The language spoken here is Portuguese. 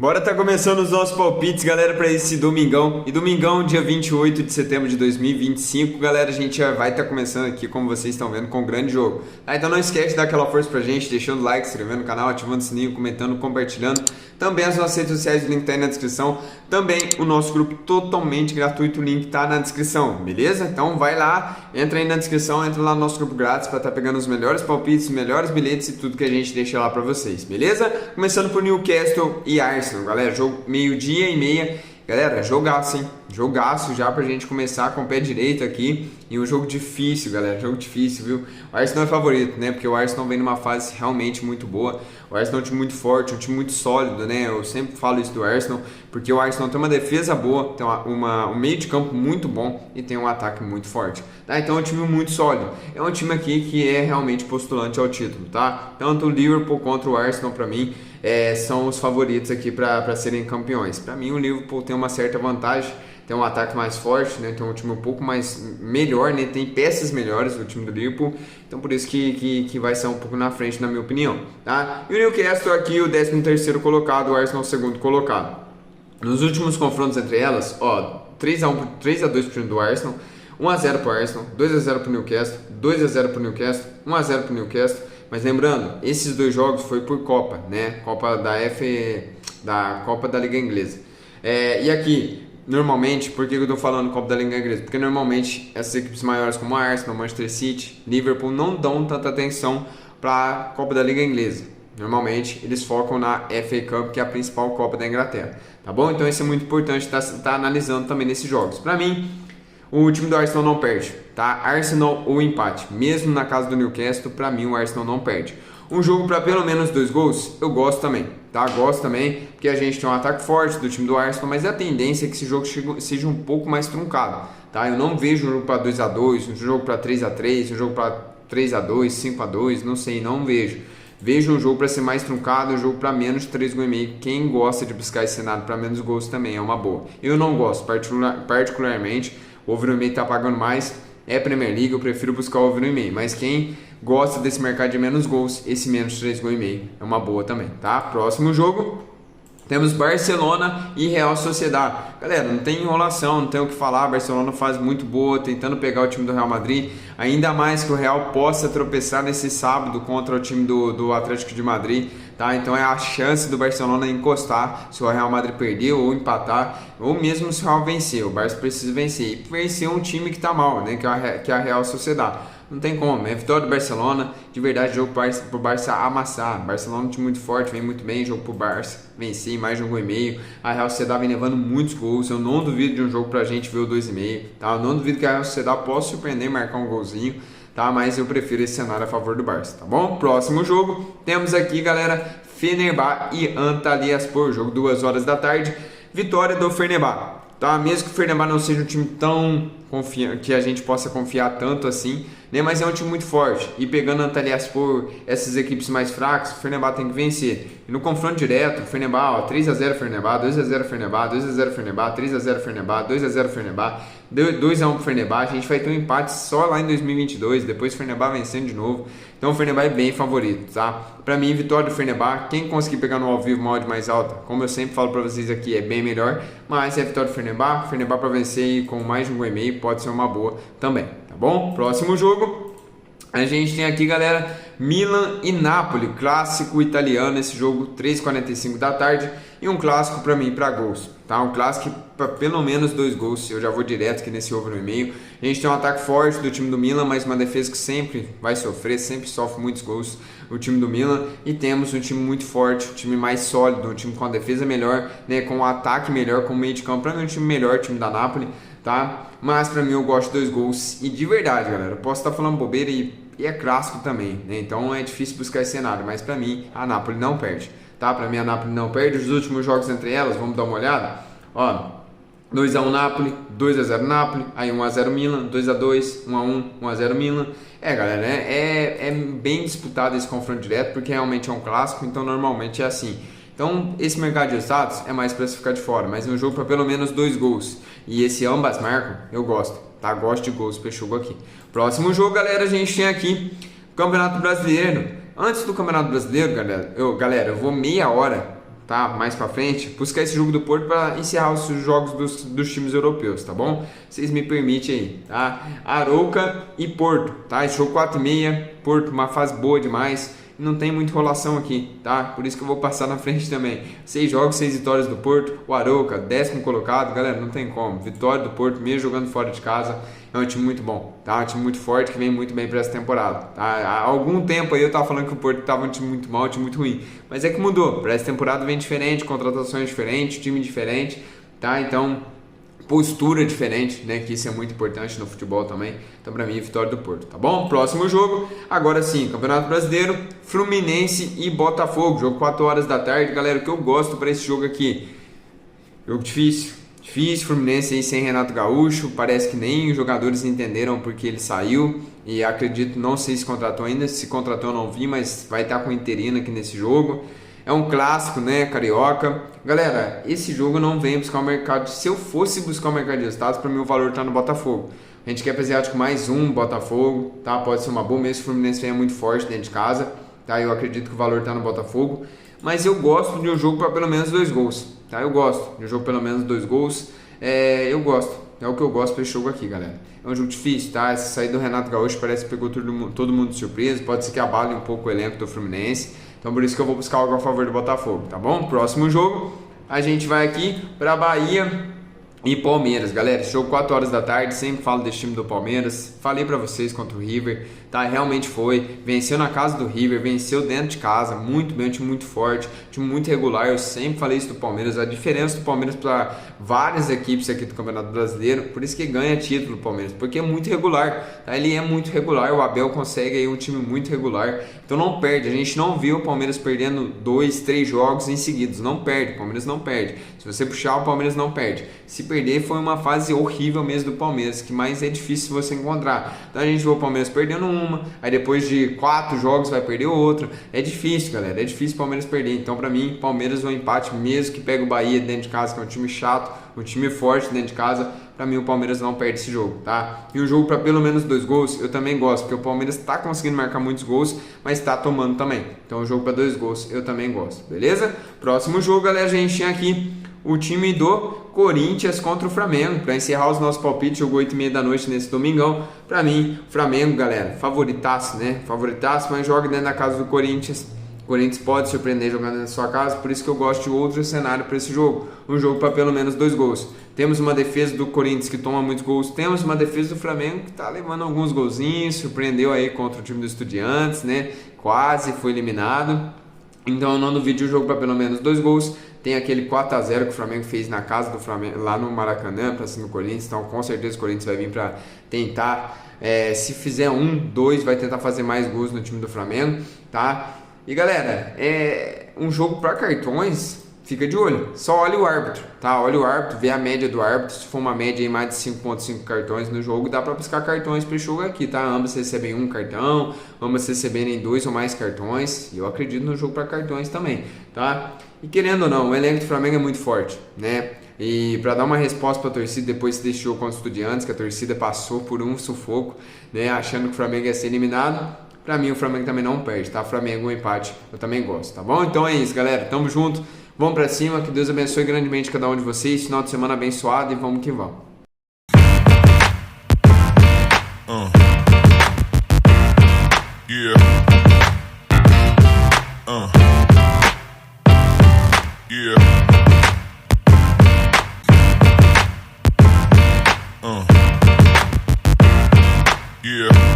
Bora tá começando os nossos palpites, galera, para esse domingão. E domingão, dia 28 de setembro de 2025, galera, a gente já vai estar começando aqui, como vocês estão vendo, com um grande jogo. Então não esquece de dar aquela força pra gente, deixando o like, se inscrevendo no canal, ativando o sininho, comentando, compartilhando. Também as nossas redes sociais, o link tá aí na descrição. Também o nosso grupo totalmente gratuito, o link tá na descrição, beleza? Então vai lá, entra aí na descrição, entra lá no nosso grupo grátis para estar pegando os melhores palpites, os melhores bilhetes e tudo que a gente deixa lá para vocês, beleza? Começando por Newcastle e Arsenal, galera, jogo meio-dia e meia. Galera, jogaço, hein? Jogaço já pra gente começar com o pé direito aqui. E um jogo difícil, galera. Jogo difícil, viu? O Arsenal é favorito, né? Porque o Arsenal vem numa fase realmente muito boa. O Arsenal é um time muito forte, um time muito sólido, né? Eu sempre falo isso do Arsenal. Porque o Arsenal tem uma defesa boa, tem um meio de campo muito bom e tem um ataque muito forte. Tá? Então é um time muito sólido. É um time aqui que é realmente postulante ao título, tá? Tanto o Liverpool contra o Arsenal, pra mim, são os favoritos aqui para serem campeões. Para mim o Liverpool tem uma certa vantagem, tem um ataque mais forte, né? Tem um time um pouco mais melhor, né? Tem peças melhores no time do Liverpool, então por isso que vai ser um pouco na frente, na minha opinião, tá? E o Newcastle aqui, o 13º colocado, o Arsenal o segundo colocado. Nos últimos confrontos entre elas, ó, 3-2 pro time do Arsenal, 1-0 pro Arsenal, 2-0 pro Newcastle, 2-0 pro Newcastle, 1-0 pro Newcastle. Mas lembrando, esses dois jogos foi por Copa, né? Copa da Copa da Liga Inglesa. E aqui, normalmente, por que eu tô falando Copa da Liga Inglesa? Porque normalmente essas equipes maiores como a Arsenal, Manchester City, Liverpool não dão tanta atenção para a Copa da Liga Inglesa. Normalmente eles focam na FA Cup, que é a principal Copa da Inglaterra, tá bom? Então isso é muito importante estar analisando também nesses jogos. Para mim, o time do Arsenal não perde, tá? Arsenal ou empate, mesmo na casa do Newcastle, pra mim o Arsenal não perde. Um jogo para pelo menos 2 gols, eu gosto também, tá? Gosto também, porque a gente tem um ataque forte do time do Arsenal, mas a tendência é que esse jogo seja um pouco mais truncado, tá? Eu não vejo um jogo para 2-2, um jogo para 3-3, um jogo para 3-2, 5-2, não sei, não vejo. Vejo um jogo para ser mais truncado, um jogo para menos de 3,5 gols. Quem gosta de buscar esse cenário para menos gols também é uma boa. Eu não gosto, particularmente. O over 1,5 tá pagando mais, é Premier League, eu prefiro buscar o over 1,5. Mas quem gosta desse mercado de menos gols, esse menos 3,5 gols é uma boa também, tá? Próximo jogo, temos Barcelona e Real Sociedad. Galera, não tem enrolação, não tem o que falar. Barcelona faz muito boa, tentando pegar o time do Real Madrid. Ainda mais que o Real possa tropeçar nesse sábado contra o time do Atlético de Madrid, tá? Então é a chance do Barcelona encostar se o Real Madrid perder ou empatar, ou mesmo se o Real vencer. O Barça precisa vencer e vencer um time que tá mal, né? Que é a Real Sociedad. Não tem como, é vitória do Barcelona, de verdade, jogo pro Barça amassar. Barcelona é um time muito forte, vem muito bem, jogo pro Barça vencer, mais de 1,5 gols. A Real Sociedad vem levando muitos gols, eu não duvido de um jogo pra gente ver o 2,5, tá? Eu não duvido que a Real Sociedad possa surpreender e marcar um golzinho, tá? Mas eu prefiro esse cenário a favor do Barça, tá bom? Próximo jogo, temos aqui, galera, Fenerbahçe e Antalyaspor, jogo 2 horas da tarde, vitória do Fenerbahçe. Tá? Mesmo que o Fenerbahçe não seja um time tão que a gente possa confiar tanto assim, né? Mas é um time muito forte. E pegando Antalyaspor, essas equipes mais fracas, o Fenerbahçe tem que vencer. E no confronto direto, o Fenerbahçe, 3-0 Fenerbahçe, 2-0 Fenerbahçe, 2-0 Fenerbahçe, 3-0 Fenerbahçe, 2-0 Fenerbahçe, 2-1 pro Fenerbahçe. A gente vai ter um empate só lá em 2022, depois o Fenerbahçe vencendo de novo. Então o Fenerbahçe é bem favorito, tá? Pra mim, vitória do Fenerbahçe. Quem conseguir pegar no ao vivo uma odd mais alta, como eu sempre falo pra vocês aqui, é bem melhor. Mas é vitória do Fenerbahçe. Fenerbahçe pra vencer com mais de 1,5 gols pode ser uma boa também, tá bom? Próximo jogo, a gente tem aqui, galera, Milan e Napoli, clássico italiano, esse jogo 3h45 da tarde, e um clássico para mim para gols, tá? Um clássico para pelo menos 2 gols, eu já vou direto aqui nesse over 1,5. A gente tem um ataque forte do time do Milan, mas uma defesa que sempre vai sofrer, sempre sofre muitos gols, o time do Milan, e temos um time muito forte, um time mais sólido, um time com a defesa melhor, né, com o ataque melhor, com o meio de campo, para mim um time melhor, o time da Napoli, tá? Mas pra mim eu gosto de 2 gols, e de verdade, galera, eu posso estar falando bobeira e é clássico também, né? Então é difícil buscar esse cenário, mas pra mim a Napoli não perde, tá? Pra mim a Napoli não perde. Os últimos jogos entre elas, vamos dar uma olhada, ó, 2-1 Napoli, 2-0 Napoli, aí 1-0 Milan, 2-2, 1-1, 1-0 Milan. Galera, é bem disputado esse confronto direto, porque realmente é um clássico, então normalmente é assim. Então esse mercado de resultados é mais para ficar de fora, mas é um jogo para pelo menos 2 gols, e esse ambas marcam, eu gosto, tá? Gosto de gols para esse jogo aqui. Próximo jogo, galera, a gente tem aqui Campeonato Brasileiro. Antes do Campeonato Brasileiro, galera, eu vou meia hora tá? Mais pra frente, buscar esse jogo do Porto para encerrar os jogos dos times europeus, tá bom? Vocês me permitem aí, tá? Arouca e Porto, tá? Esse jogo 4h30, Porto, uma fase boa demais. Não tem muita enrolação aqui, tá? Por isso que eu vou passar na frente também. 6 jogos, 6 vitórias do Porto. O Arouca, 10º colocado. Galera, não tem como. Vitória do Porto, mesmo jogando fora de casa. É um time muito bom, tá? Um time muito forte que vem muito bem para essa temporada, tá? Há algum tempo aí eu tava falando que o Porto tava um time muito mal, um time muito ruim. Mas é que mudou. Para essa temporada vem diferente, contratações diferentes, time diferente, tá? Então, postura diferente, né? Que isso é muito importante no futebol também. Então, pra mim, vitória do Porto, tá bom? Próximo jogo, agora sim, Campeonato Brasileiro, Fluminense e Botafogo. Jogo 4 horas da tarde, galera. O que eu gosto para esse jogo aqui? Jogo difícil. Difícil, Fluminense aí sem Renato Gaúcho. Parece que nem os jogadores entenderam porque ele saiu. E acredito, não sei se contratou ainda. Se contratou, eu não vi, mas vai estar com o interino aqui nesse jogo. É um clássico, né, carioca. Galera, esse jogo não vem buscar o mercado. Se eu fosse buscar o mercado de resultados, para mim o valor tá no Botafogo. A gente quer para asiático mais um Botafogo, tá? Pode ser uma boa mesmo. O Fluminense vem muito forte dentro de casa, tá? Eu acredito que o valor tá no Botafogo. Mas eu gosto de um jogo para pelo menos 2 gols, tá? Eu gosto de um jogo pelo menos 2 gols. Eu gosto. É o que eu gosto para esse jogo aqui, galera. É um jogo difícil, tá? Essa saída do Renato Gaúcho parece que pegou todo mundo de surpresa. Pode ser que abale um pouco o elenco do Fluminense. Então por isso que eu vou buscar algo a favor do Botafogo, tá bom? Próximo jogo, a gente vai aqui para Bahia e Palmeiras, galera. Jogo 4 horas da tarde, sempre falo desse time do Palmeiras. Falei para vocês contra o River, tá? Realmente foi, venceu na casa do River, venceu dentro de casa, muito bem, um time muito forte, time muito regular. Eu sempre falei isso do Palmeiras, a diferença do Palmeiras para várias equipes aqui do Campeonato Brasileiro, por isso que ganha título o Palmeiras, porque é muito regular, tá? Ele é muito regular, o Abel consegue aí um time muito regular, então não perde. A gente não viu o Palmeiras perdendo 2, 3 jogos em seguidos, não perde, o Palmeiras não perde. Se você puxar, o Palmeiras não perde. Se perder, foi uma fase horrível mesmo do Palmeiras, que mais é difícil você encontrar. Então a gente vê o Palmeiras perdendo uma, aí depois de 4 jogos vai perder outra. É difícil, galera, é difícil o Palmeiras perder. Então pra mim, Palmeiras é um empate, mesmo que pega o Bahia dentro de casa, que é um time chato, um time forte dentro de casa. Pra mim o Palmeiras não perde esse jogo, tá? E um jogo para pelo menos 2 gols, eu também gosto, porque o Palmeiras tá conseguindo marcar muitos gols, mas tá tomando também. Então um jogo para 2 gols, eu também gosto, beleza? Próximo jogo, galera, a gente tinha aqui o time do Corinthians contra o Flamengo. Para encerrar os nossos palpites, jogo 8h30 da noite nesse domingão. Para mim, Flamengo, galera, favoritaço, né? Favoritaço, mas joga dentro da casa do Corinthians. O Corinthians pode surpreender jogando na sua casa, por isso que eu gosto de outro cenário para esse jogo. Um jogo para pelo menos 2 gols. Temos uma defesa do Corinthians que toma muitos gols. Temos uma defesa do Flamengo que está levando alguns golzinhos. Surpreendeu aí contra o time do Estudiantes, né? Quase foi eliminado. Então eu não duvido o jogo para pelo menos 2 gols. Tem aquele 4x0 que o Flamengo fez na casa do Flamengo, lá no Maracanã, para cima do Corinthians. Então com certeza o Corinthians vai vir para tentar, se fizer 1, 2, vai tentar fazer mais gols no time do Flamengo, tá? E galera, um jogo para cartões, fica de olho, só olha o árbitro, tá? Olha o árbitro, vê a média do árbitro. Se for uma média aí mais de 5.5 cartões no jogo, dá para buscar cartões para esse jogo aqui, tá? Ambas recebem 1 cartão, ambas receberem 2 ou mais cartões. E eu acredito no jogo para cartões também, tá? E querendo ou não, o elenco do Flamengo é muito forte, né? E para dar uma resposta para a torcida depois desse jogo contra os Estudiantes, que a torcida passou por um sufoco, né? Achando que o Flamengo ia ser eliminado. Pra mim o Flamengo também não perde, tá? Flamengo, um empate, eu também gosto, tá bom? Então é isso, galera, tamo junto, vamos pra cima, que Deus abençoe grandemente cada um de vocês, final de semana abençoado e vamos que vamos. Yeah. Yeah.